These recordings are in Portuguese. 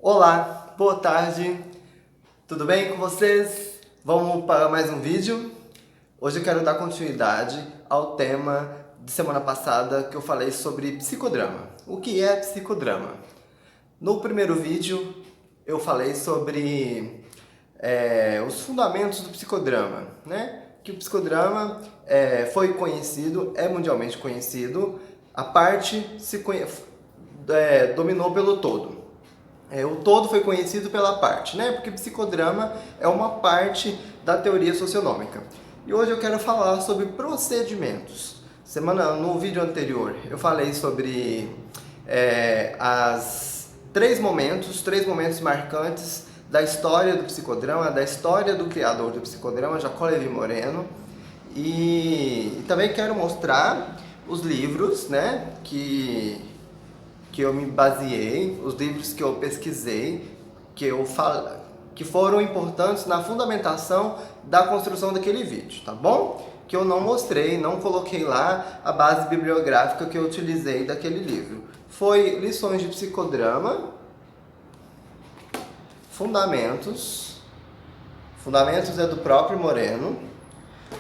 Olá, boa tarde, tudo bem com vocês? Vamos para mais um vídeo? Hoje eu quero dar continuidade ao tema de semana passada que eu falei sobre psicodrama. O que é psicodrama? No primeiro vídeo eu falei sobre os fundamentos do psicodrama, né? Que o psicodrama foi conhecido, é mundialmente conhecido, a parte dominou pelo todo. O todo foi conhecido pela parte, né? Porque psicodrama é uma parte da teoria socionômica. E hoje eu quero falar sobre procedimentos. No vídeo anterior eu falei sobre as três momentos marcantes da história do psicodrama, da história do criador do psicodrama, Jacó Levi Moreno. E também quero mostrar os livros, né, que eu me baseei, os livros que eu pesquisei, que foram importantes na fundamentação da construção daquele vídeo, tá bom? Que eu não mostrei, não coloquei lá a base bibliográfica que eu utilizei daquele livro. Foi Lições de Psicodrama, Fundamentos é do próprio Moreno,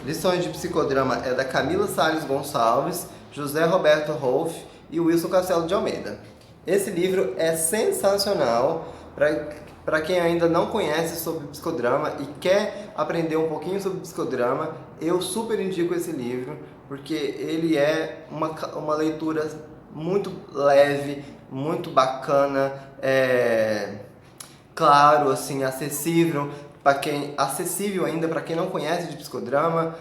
Lições de Psicodrama é da Camila Salles Gonçalves, José Roberto Rolf e Wilson Castelo de Almeida. Esse livro é sensacional para quem ainda não conhece sobre psicodrama e quer aprender um pouquinho sobre psicodrama. Eu super indico esse livro porque ele é uma leitura muito leve, muito bacana, claro, assim, acessível ainda para quem não conhece de psicodrama,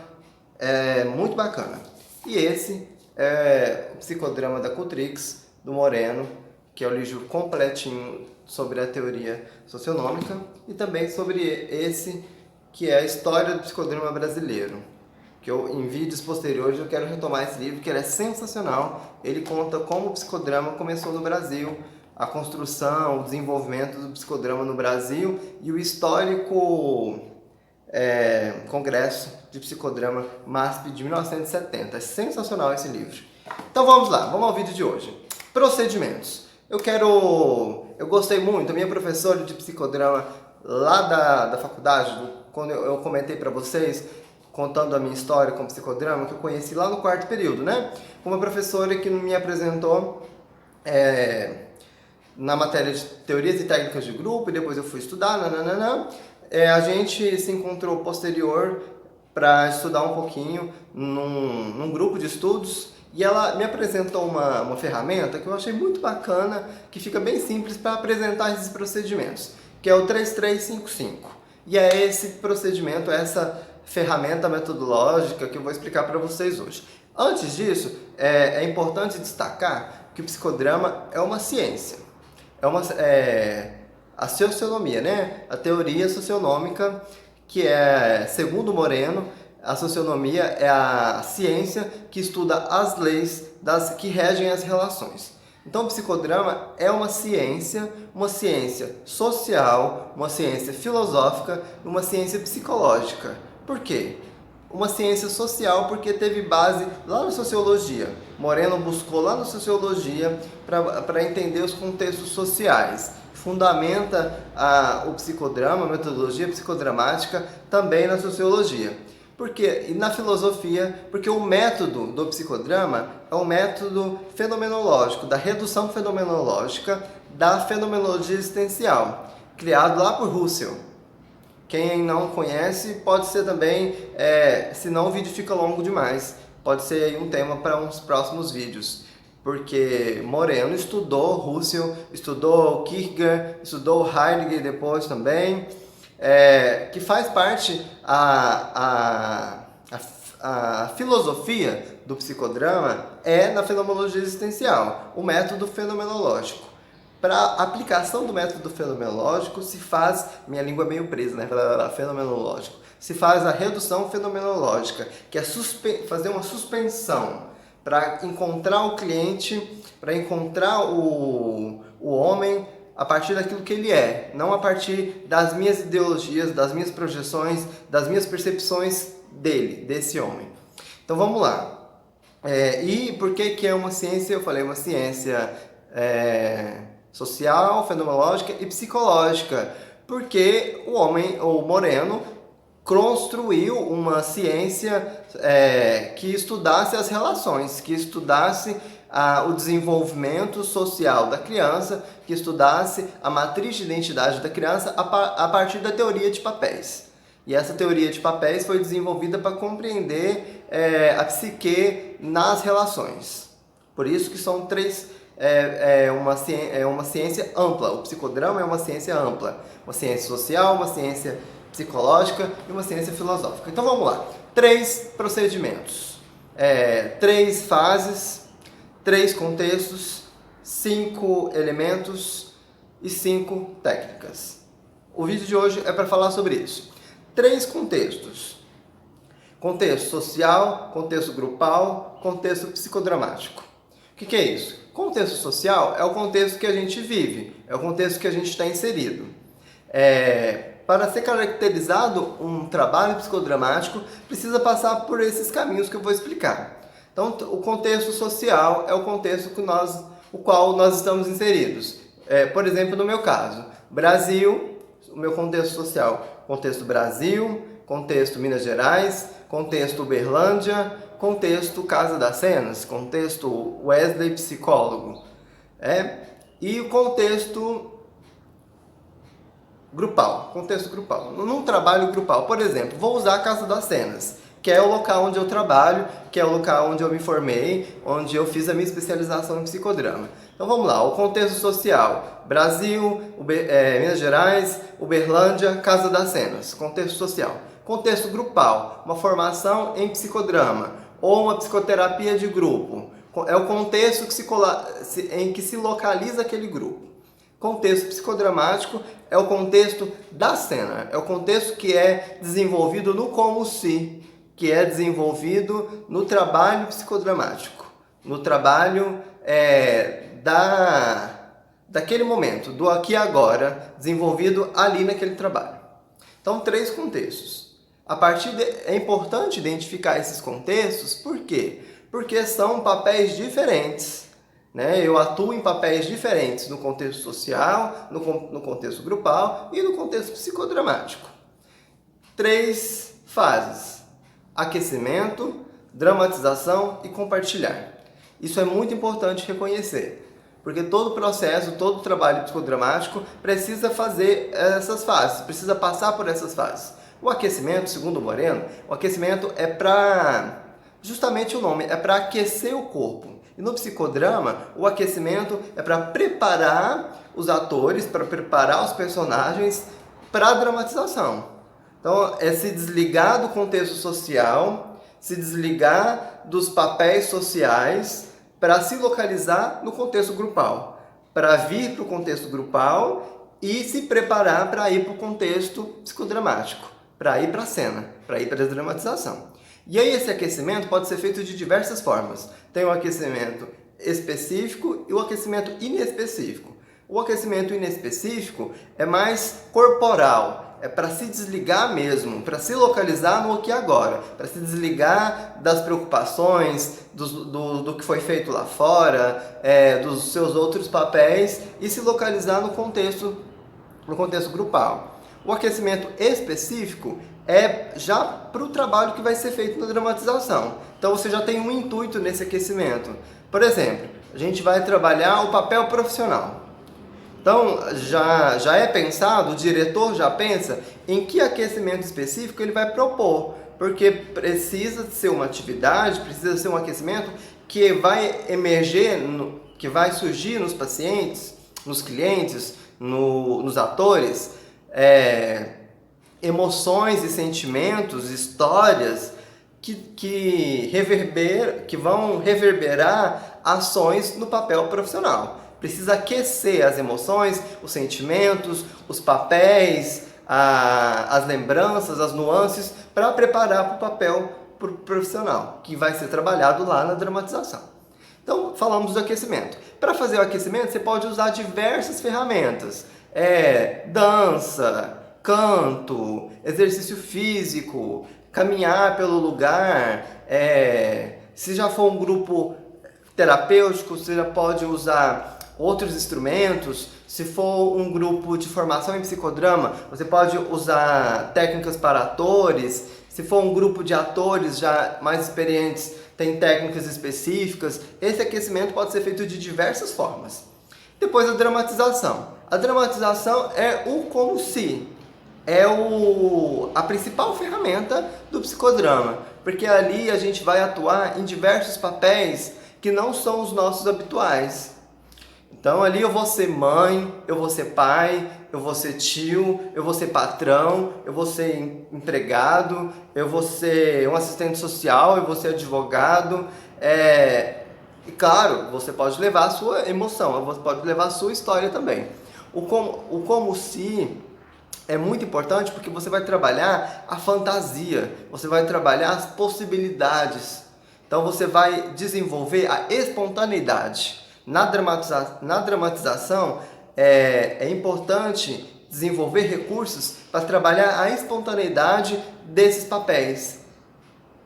é muito bacana. E esse é o Psicodrama da Cultrix, do Moreno, que é o livro completinho sobre a teoria socionômica, e também sobre esse que é a história do psicodrama brasileiro, que em vídeos posteriores eu quero retomar esse livro, que ele é sensacional. Ele conta como o psicodrama começou no Brasil, a construção, o desenvolvimento do psicodrama no Brasil e o histórico Congresso de Psicodrama MASP de 1970. É sensacional esse livro. Então vamos lá, vamos ao vídeo de hoje. Procedimentos. Eu gostei muito, a minha professora de psicodrama lá da faculdade, quando eu comentei para vocês, contando a minha história com psicodrama, que eu conheci lá no quarto período, né? Uma professora que me apresentou na matéria de teorias e técnicas de grupo, e depois eu fui estudar, a gente se encontrou posterior para estudar um pouquinho num grupo de estudos, e ela me apresentou uma ferramenta que eu achei muito bacana, que fica bem simples para apresentar esses procedimentos, que é o 3355. E é esse procedimento, essa ferramenta metodológica que eu vou explicar para vocês hoje. Antes disso, é importante destacar que o psicodrama é uma ciência. A socionomia, né? A teoria socionômica, que é, segundo Moreno, a socionomia é a ciência que estuda as leis que regem as relações. Então, o psicodrama é uma ciência social, uma ciência filosófica e uma ciência psicológica. Por quê? Uma ciência social porque teve base lá na sociologia. Moreno buscou lá na sociologia para entender os contextos sociais. Fundamenta o psicodrama, a metodologia psicodramática, também na sociologia. Por quê? E na filosofia, porque o método do psicodrama é um método fenomenológico, da redução fenomenológica da fenomenologia existencial, criado lá por Russell. Quem não conhece pode ser também, senão o vídeo fica longo demais, pode ser aí um tema para uns próximos vídeos. Porque Moreno estudou Russell, estudou Kierkegaard, estudou Heidegger depois também, que faz parte a filosofia do psicodrama na fenomenologia existencial, o método fenomenológico. Para a aplicação do método fenomenológico se faz, minha língua é meio presa, né, fenomenológico, se faz a redução fenomenológica, que é fazer uma suspensão para encontrar o cliente, para encontrar o homem a partir daquilo que ele é, não a partir das minhas ideologias, das minhas projeções, das minhas percepções desse homem. Então vamos lá. E por que é uma ciência? Eu falei uma ciência social, fenomenológica e psicológica, porque o Moreno, construiu uma ciência que estudasse as relações, que estudasse o desenvolvimento social da criança, que estudasse a matriz de identidade da criança a partir da teoria de papéis. E essa teoria de papéis foi desenvolvida para compreender a psique nas relações. Por isso que são três, uma ciência ampla. O psicodrama é uma ciência ampla. Uma ciência social, uma ciência psicológica e uma ciência filosófica. Então vamos lá. 3 procedimentos, 3 fases, 3 contextos, 5 elementos e 5 técnicas. O vídeo de hoje é para falar sobre isso. 3 contextos. Contexto social, contexto grupal, contexto psicodramático. O que é isso? Contexto social é o contexto que a gente vive, é o contexto que a gente está inserido. Para ser caracterizado um trabalho psicodramático, precisa passar por esses caminhos que eu vou explicar. Então, o contexto social é o contexto o qual nós estamos inseridos. Por exemplo, no meu caso, Brasil, o meu contexto social, contexto Brasil, contexto Minas Gerais, contexto Uberlândia, contexto Casa das Cenas, contexto Wesley psicólogo, e o contexto grupal, contexto grupal. Num trabalho grupal, por exemplo, vou usar a Casa das Cenas, que é o local onde eu trabalho, que é o local onde eu me formei, onde eu fiz a minha especialização em psicodrama. Então vamos lá, o contexto social, Brasil, Minas Gerais, Uberlândia, Casa das Cenas, contexto social. Contexto grupal, uma formação em psicodrama ou uma psicoterapia de grupo. É o contexto em que se localiza aquele grupo. Contexto psicodramático é o contexto da cena, é o contexto que é desenvolvido no como se, que é desenvolvido no trabalho psicodramático, no trabalho daquele momento, do aqui e agora, desenvolvido ali naquele trabalho. Então, 3 contextos. É importante identificar esses contextos, por quê? Porque são papéis diferentes. Eu atuo em papéis diferentes no contexto social, no contexto grupal e no contexto psicodramático. 3 fases: aquecimento, dramatização e compartilhar. Isso é muito importante reconhecer, porque todo processo, todo trabalho psicodramático precisa fazer essas fases, precisa passar por essas fases. O aquecimento, segundo o Moreno, o aquecimento justamente o nome, é para aquecer o corpo. E no psicodrama, o aquecimento é para preparar os atores, para preparar os personagens para a dramatização. Então, é se desligar do contexto social, se desligar dos papéis sociais para se localizar no contexto grupal, para vir para o contexto grupal e se preparar para ir para o contexto psicodramático, para ir para a cena, para ir para a dramatização. E aí esse aquecimento pode ser feito de diversas formas. Tem o aquecimento específico e o aquecimento inespecífico. O aquecimento inespecífico é mais corporal, é para se desligar mesmo, para se localizar no aqui e agora, para se desligar das preocupações, do que foi feito lá fora, dos seus outros papéis e se localizar no contexto grupal. O aquecimento específico é já para o trabalho que vai ser feito na dramatização. Então você já tem um intuito nesse aquecimento. Por exemplo, a gente vai trabalhar o papel profissional. Então já é pensado, o diretor já pensa em que aquecimento específico ele vai propor, porque precisa ser uma atividade, precisa ser um aquecimento que vai emerger, que vai surgir nos pacientes, nos clientes, nos atores, emoções e sentimentos, histórias que vão reverberar ações no papel profissional. Precisa aquecer as emoções, os sentimentos, os papéis, as lembranças, as nuances, para preparar para o papel profissional, que vai ser trabalhado lá na dramatização. Então, falamos do aquecimento. Para fazer o aquecimento, você pode usar diversas ferramentas. Dança, canto, exercício físico, caminhar pelo lugar. Se já for um grupo terapêutico, você já pode usar outros instrumentos. Se for um grupo de formação em psicodrama, você pode usar técnicas para atores. Se for um grupo de atores já mais experientes, tem técnicas específicas. Esse aquecimento pode ser feito de diversas formas. Depois a dramatização. A dramatização é o como se, é a principal ferramenta do psicodrama, porque ali a gente vai atuar em diversos papéis que não são os nossos habituais. Então ali eu vou ser mãe, eu vou ser pai, eu vou ser tio, eu vou ser patrão, eu vou ser empregado, eu vou ser um assistente social, eu vou ser advogado. E claro, você pode levar a sua emoção, você pode levar a sua história também. O como se é muito importante porque você vai trabalhar a fantasia, você vai trabalhar as possibilidades. Então você vai desenvolver a espontaneidade. Na dramatização é importante desenvolver recursos para trabalhar a espontaneidade desses papéis,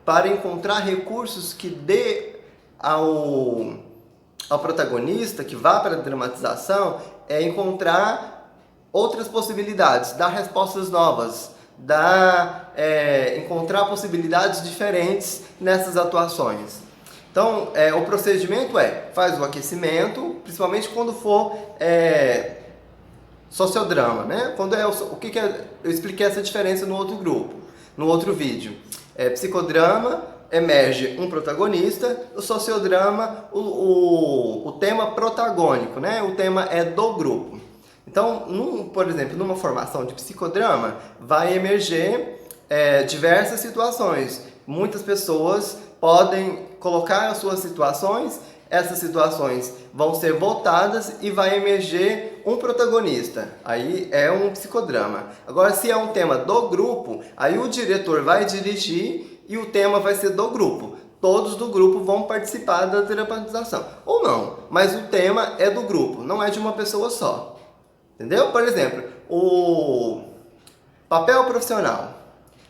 para encontrar recursos que dê ao protagonista que vá para a dramatização encontrar outras possibilidades, dar respostas novas, encontrar possibilidades diferentes nessas atuações. Então, o procedimento faz o aquecimento, principalmente quando for sociodrama, né? Quando eu expliquei essa diferença no outro grupo, no outro vídeo. Psicodrama, emerge um protagonista, o sociodrama, o tema protagônico, né? O tema é do grupo. Então, por exemplo, numa formação de psicodrama, vai emerger diversas situações. Muitas pessoas podem colocar as suas situações, essas situações vão ser votadas e vai emerger um protagonista. Aí é um psicodrama. Agora, se é um tema do grupo, aí o diretor vai dirigir e o tema vai ser do grupo. Todos do grupo vão participar da dramatização. Ou não, mas o tema é do grupo, não é de uma pessoa só. Entendeu? Por exemplo, o papel profissional.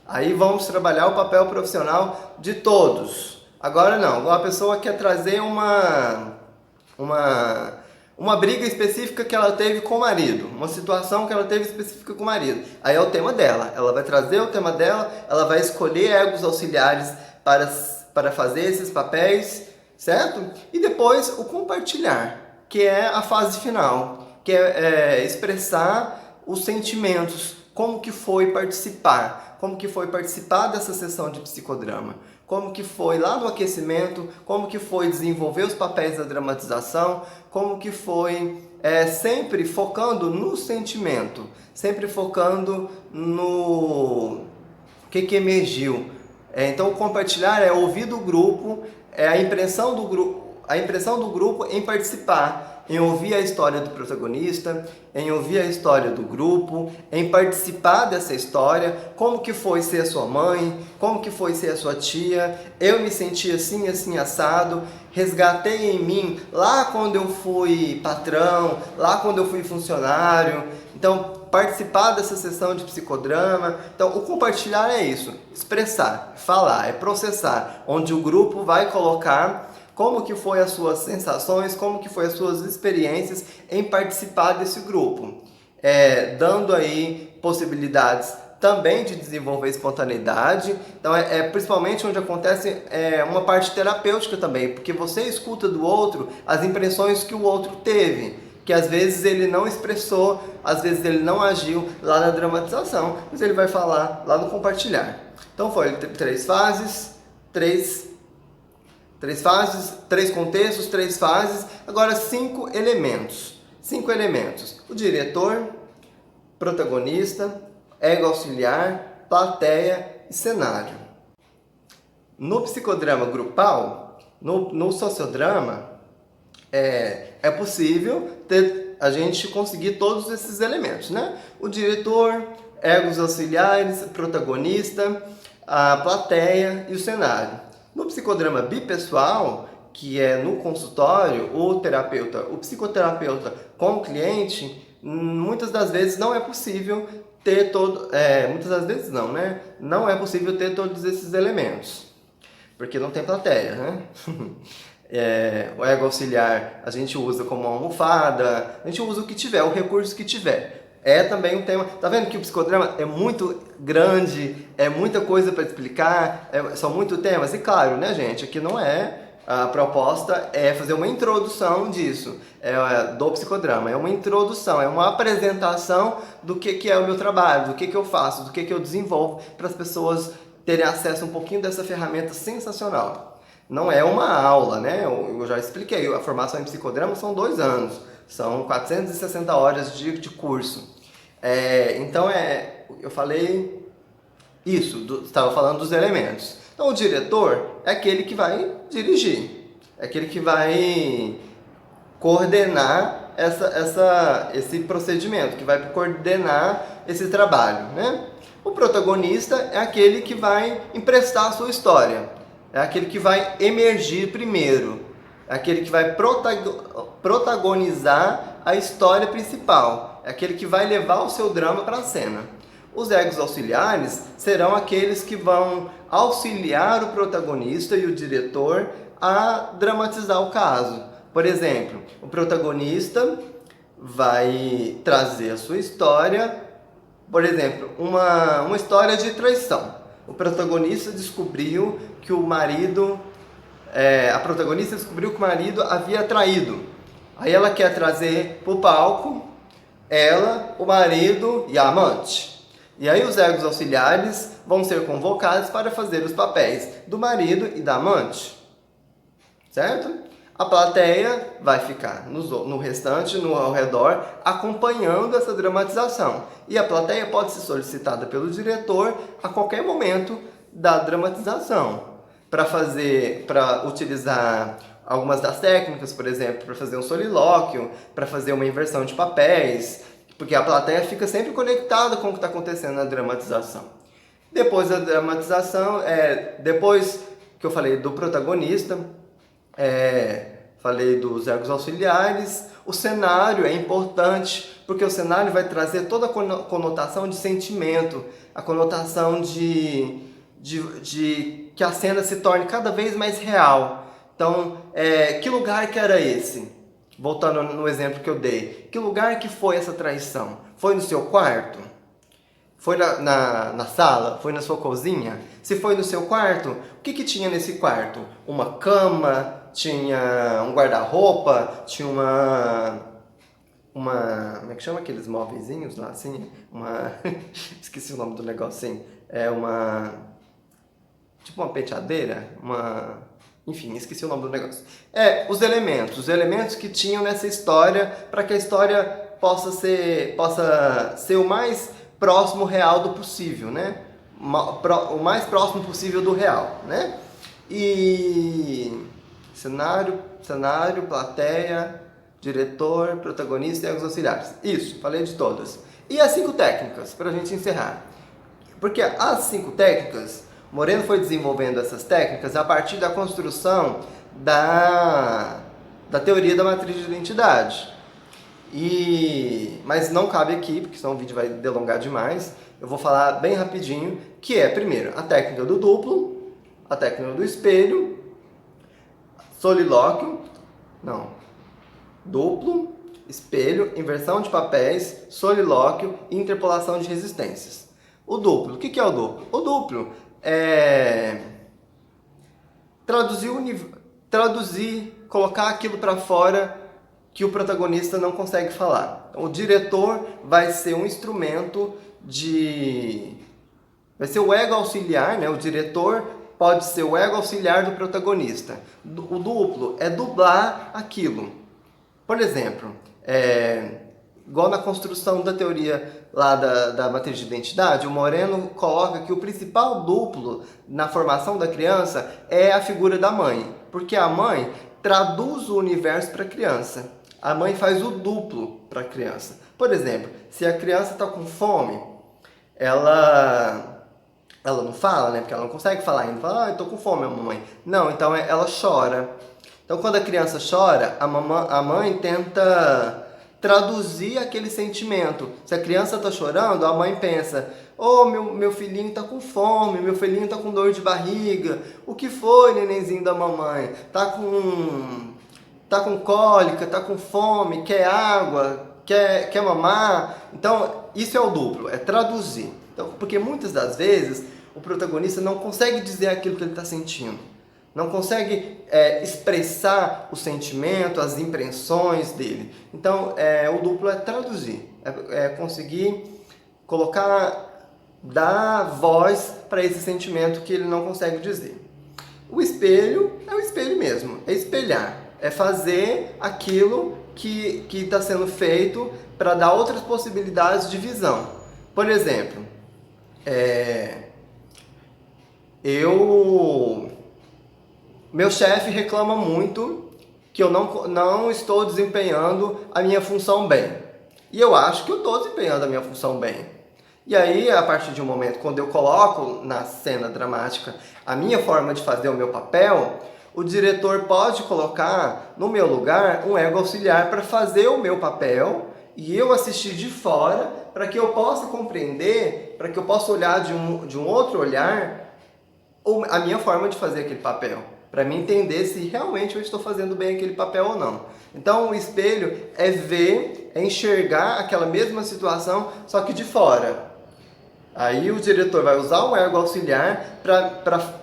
Aí vamos trabalhar o papel profissional de todos. Agora não, a pessoa quer trazer uma briga específica que ela teve com o marido, uma situação que ela teve específica com o marido. Aí é o tema dela, ela vai trazer o tema dela, ela vai escolher egos auxiliares para fazer esses papéis, certo? E depois o compartilhar, que é a fase final, que é expressar os sentimentos, como que foi participar dessa sessão de psicodrama, como que foi lá no aquecimento, como que foi desenvolver os papéis da dramatização, como que foi sempre focando no sentimento, sempre focando no que emergiu. Então, compartilhar é ouvir do grupo, é a impressão do grupo em participar, em ouvir a história do protagonista, em ouvir a história do grupo, em participar dessa história, como que foi ser a sua mãe, como que foi ser a sua tia, eu me senti assim, assim, assado, resgatei em mim lá quando eu fui patrão, lá quando eu fui funcionário. Então, participar dessa sessão de psicodrama. Então, o compartilhar é isso, expressar, falar, é processar, onde o grupo vai colocar como que foi as suas sensações, como que foi as suas experiências em participar desse grupo, dando aí possibilidades também de desenvolver espontaneidade. Então principalmente onde acontece uma parte terapêutica também, porque você escuta do outro as impressões que o outro teve, que às vezes ele não expressou, às vezes ele não agiu lá na dramatização, mas ele vai falar lá no compartilhar. Então foi 3 fases, 3 contextos, 3 fases, agora 5 elementos. 5 elementos. O diretor, protagonista, ego auxiliar, plateia e cenário. No psicodrama grupal, no sociodrama, é possível a gente conseguir todos esses elementos, né? O diretor, egos auxiliares, protagonista, a plateia e o cenário. No psicodrama bipessoal, que é no consultório, o psicoterapeuta com o cliente, muitas das vezes não é possível ter muitas das vezes não, né? Não é possível ter todos esses elementos, porque não tem plateia, né? O ego auxiliar a gente usa como uma almofada, a gente usa o que tiver, o recurso que tiver. É também um tema. Tá vendo que o psicodrama é muito grande, é muita coisa para explicar, são muitos temas. E claro, né, gente, aqui não é. A proposta é fazer uma introdução disso, do psicodrama. É uma introdução, é uma apresentação do que é o meu trabalho, do que eu faço, do que eu desenvolvo, para as pessoas terem acesso a um pouquinho dessa ferramenta sensacional. Não é uma aula, né? Eu já expliquei, a formação em psicodrama são 2 anos, são 460 horas de curso. Então, eu falei isso, estava falando dos elementos. Então, o diretor é aquele que vai dirigir, é aquele que vai coordenar esse procedimento, que vai coordenar esse trabalho, né? O protagonista é aquele que vai emprestar a sua história, é aquele que vai emergir primeiro, é aquele que vai protagonizar a história principal, é aquele que vai levar o seu drama para a cena. Os egos auxiliares serão aqueles que vão auxiliar o protagonista e o diretor a dramatizar o caso. Por exemplo, o protagonista vai trazer a sua história, por exemplo, uma história de traição. O protagonista descobriu que o marido, a protagonista descobriu que o marido havia traído. Aí ela quer trazer para o palco ela, o marido e a amante. E aí os egos auxiliares vão ser convocados para fazer os papéis do marido e da amante. Certo? A plateia vai ficar no restante, ao redor, acompanhando essa dramatização. E a plateia pode ser solicitada pelo diretor a qualquer momento da dramatização, para utilizar algumas das técnicas, por exemplo, para fazer um solilóquio, para fazer uma inversão de papéis, porque a plateia fica sempre conectada com o que está acontecendo na dramatização. Depois da dramatização, depois que eu falei do protagonista, falei dos egos auxiliares, o cenário é importante, porque o cenário vai trazer toda a conotação de sentimento, a conotação de que a cena se torne cada vez mais real. Então, que lugar que era esse? Voltando no exemplo que eu dei. Que lugar que foi essa traição? Foi no seu quarto? Foi na sala? Foi na sua cozinha? Se foi no seu quarto, o que tinha nesse quarto? Uma cama? Tinha um guarda-roupa? Tinha uma... Como é que chama aqueles móveizinhos lá, assim? Esqueci o nome do negocinho. Tipo uma penteadeira? Enfim, esqueci o nome do negócio. Os elementos que tinham nessa história, para que a história possa ser o mais próximo real do possível, né? O mais próximo possível do real, né? E cenário, plateia, diretor, protagonista e egos auxiliares. Isso, falei de todas. E as 5 técnicas, para a gente encerrar. Porque as 5 técnicas, Moreno foi desenvolvendo essas técnicas a partir da construção da teoria da matriz de identidade. Mas não cabe aqui, porque senão o vídeo vai delongar demais. Eu vou falar bem rapidinho, que é, primeiro, a técnica do duplo, a técnica do espelho, solilóquio, duplo, espelho, inversão de papéis, solilóquio e interpolação de resistências. O duplo, o que é o duplo? O duplo é traduzir, colocar aquilo para fora que o protagonista não consegue falar. Então, o diretor vai ser um instrumento vai ser o ego auxiliar, né? O diretor pode ser o ego auxiliar do protagonista. O duplo é dublar aquilo. Por exemplo, igual na construção da teoria lá da matriz de identidade, o Moreno coloca que o principal duplo na formação da criança é a figura da mãe, porque a mãe traduz o universo para a criança. A mãe faz o duplo para a criança. Por exemplo, se a criança está com fome, ela não fala, né? Porque ela não consegue falar ainda. Fala, eu estou com fome, mamãe. Não, então ela chora. Então, quando a criança chora, a mãe tenta traduzir aquele sentimento. Se a criança está chorando, a mãe pensa, Ô, meu filhinho tá com fome, meu filhinho tá com dor de barriga. O que foi, nenenzinho da mamãe? Tá com cólica, tá com fome, quer água, quer mamar. Então, isso é o duplo, é traduzir. Então, porque muitas das vezes o protagonista não consegue dizer aquilo que ele está sentindo. Não consegue expressar o sentimento, as impressões dele. Então, o duplo é traduzir, é conseguir dar voz para esse sentimento que ele não consegue dizer. O espelho é o espelho mesmo, é espelhar, é fazer aquilo que está sendo feito para dar outras possibilidades de visão. Por exemplo, meu chefe reclama muito que eu não estou desempenhando a minha função bem. E eu acho que eu estou desempenhando a minha função bem. E aí, a partir de um momento, quando eu coloco na cena dramática a minha forma de fazer o meu papel, o diretor pode colocar no meu lugar um ego auxiliar para fazer o meu papel e eu assistir de fora para que eu possa compreender, para que eu possa olhar de um outro olhar a minha forma de fazer aquele papel, para me entender se realmente eu estou fazendo bem aquele papel ou não. Então o espelho é ver, é enxergar aquela mesma situação, só que de fora. Aí o diretor vai usar o ego auxiliar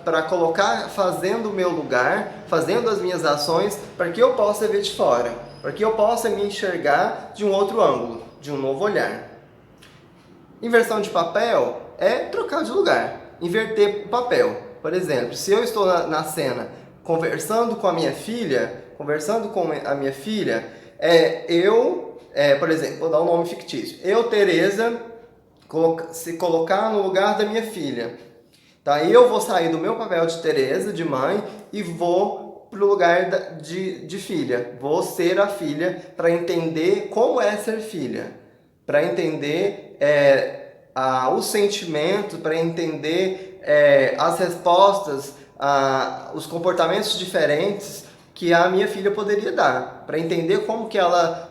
para colocar, fazendo o meu lugar, fazendo as minhas ações, para que eu possa ver de fora, para que eu possa me enxergar de um outro ângulo, de um novo olhar. Inversão de papel é trocar de lugar, inverter o papel. Por exemplo, se eu estou na cena conversando com a minha filha, por exemplo, vou dar um nome fictício. Eu, Tereza, se colocar no lugar da minha filha. Tá? Eu vou sair do meu papel de Tereza, de mãe, e vou para o lugar de filha. Vou ser a filha para entender como é ser filha. Para entender o sentimento, para entender as respostas, os comportamentos diferentes que a minha filha poderia dar, para entender como que ela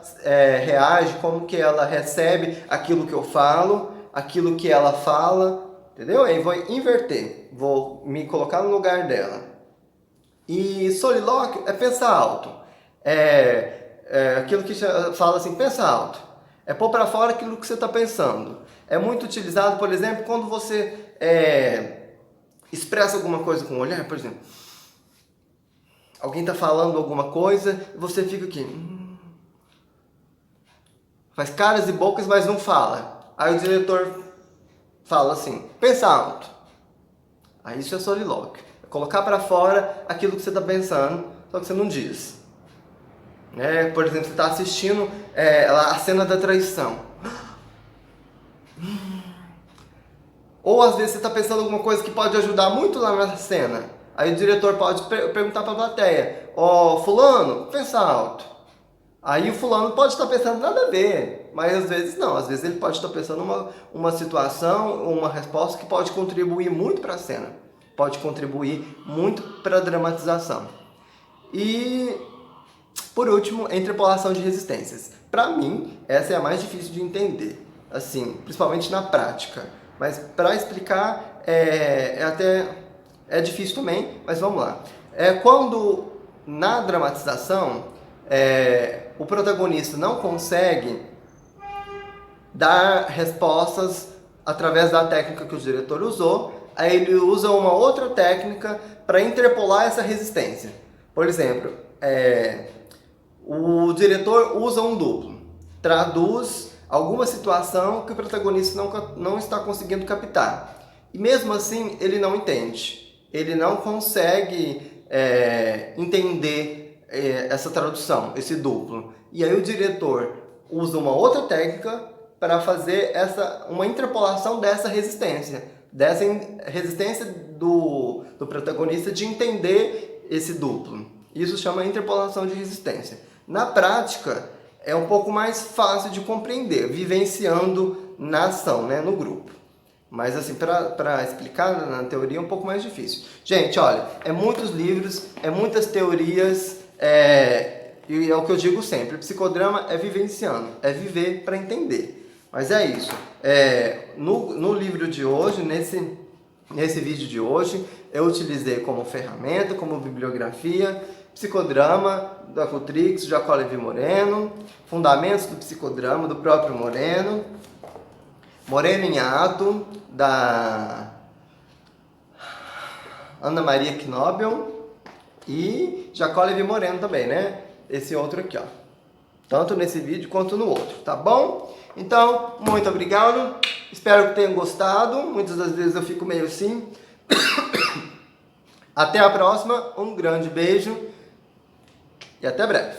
reage, como que ela recebe aquilo que eu falo, aquilo que ela fala, entendeu? Aí vou inverter, vou me colocar no lugar dela. E solilóquio é pensar alto, aquilo que fala assim, pensa alto, é pôr para fora aquilo que você está pensando. É muito utilizado, por exemplo, quando você expressa alguma coisa com o olhar, por exemplo. Alguém está falando alguma coisa e você fica aqui. Faz caras e bocas, mas não fala. Aí o diretor fala assim, pensa alto. Aí isso é solilóquio. É colocar para fora aquilo que você está pensando, só que você não diz. Por exemplo, você está assistindo a cena da traição. Ou às vezes você está pensando alguma coisa que pode ajudar muito lá na cena. Aí o diretor pode perguntar para a plateia, fulano, pensa alto. Aí o fulano pode estar pensando nada a ver, mas às vezes não. Às vezes ele pode estar pensando uma situação, uma resposta que pode contribuir muito para a cena. Pode contribuir muito para a dramatização. E, por último, a interpolação de resistências. Para mim, essa é a mais difícil de entender, assim, principalmente na prática. Mas para explicar é difícil também, mas vamos lá. Quando na dramatização o protagonista não consegue dar respostas através da técnica que o diretor usou, aí ele usa uma outra técnica para interpolar essa resistência. Por exemplo, o diretor usa um duplo, traduz alguma situação que o protagonista não está conseguindo captar. E mesmo assim, ele não entende. Ele não consegue entender essa tradução, esse duplo. E aí o diretor usa uma outra técnica para fazer uma interpolação dessa resistência do protagonista de entender esse duplo. Isso chama interpolação de resistência. Na prática, é um pouco mais fácil de compreender, vivenciando na ação, no grupo. Mas assim, para explicar na teoria é um pouco mais difícil. Gente, olha, é muitos livros, é muitas teorias, e é o que eu digo sempre, psicodrama é vivenciando, é viver para entender. Mas é isso. No livro de hoje, nesse vídeo de hoje, eu utilizei como ferramenta, como bibliografia, Psicodrama, da Cultrix, Jacó Levi Moreno, Fundamentos do Psicodrama, do próprio Moreno, Moreno em Ato, da Ana Maria Knobel, e Jacó Levi Moreno também, né? Esse outro aqui, ó. Tanto nesse vídeo quanto no outro, tá bom? Então, muito obrigado. Espero que tenham gostado. Muitas das vezes eu fico meio assim. Até a próxima. Um grande beijo. E até breve.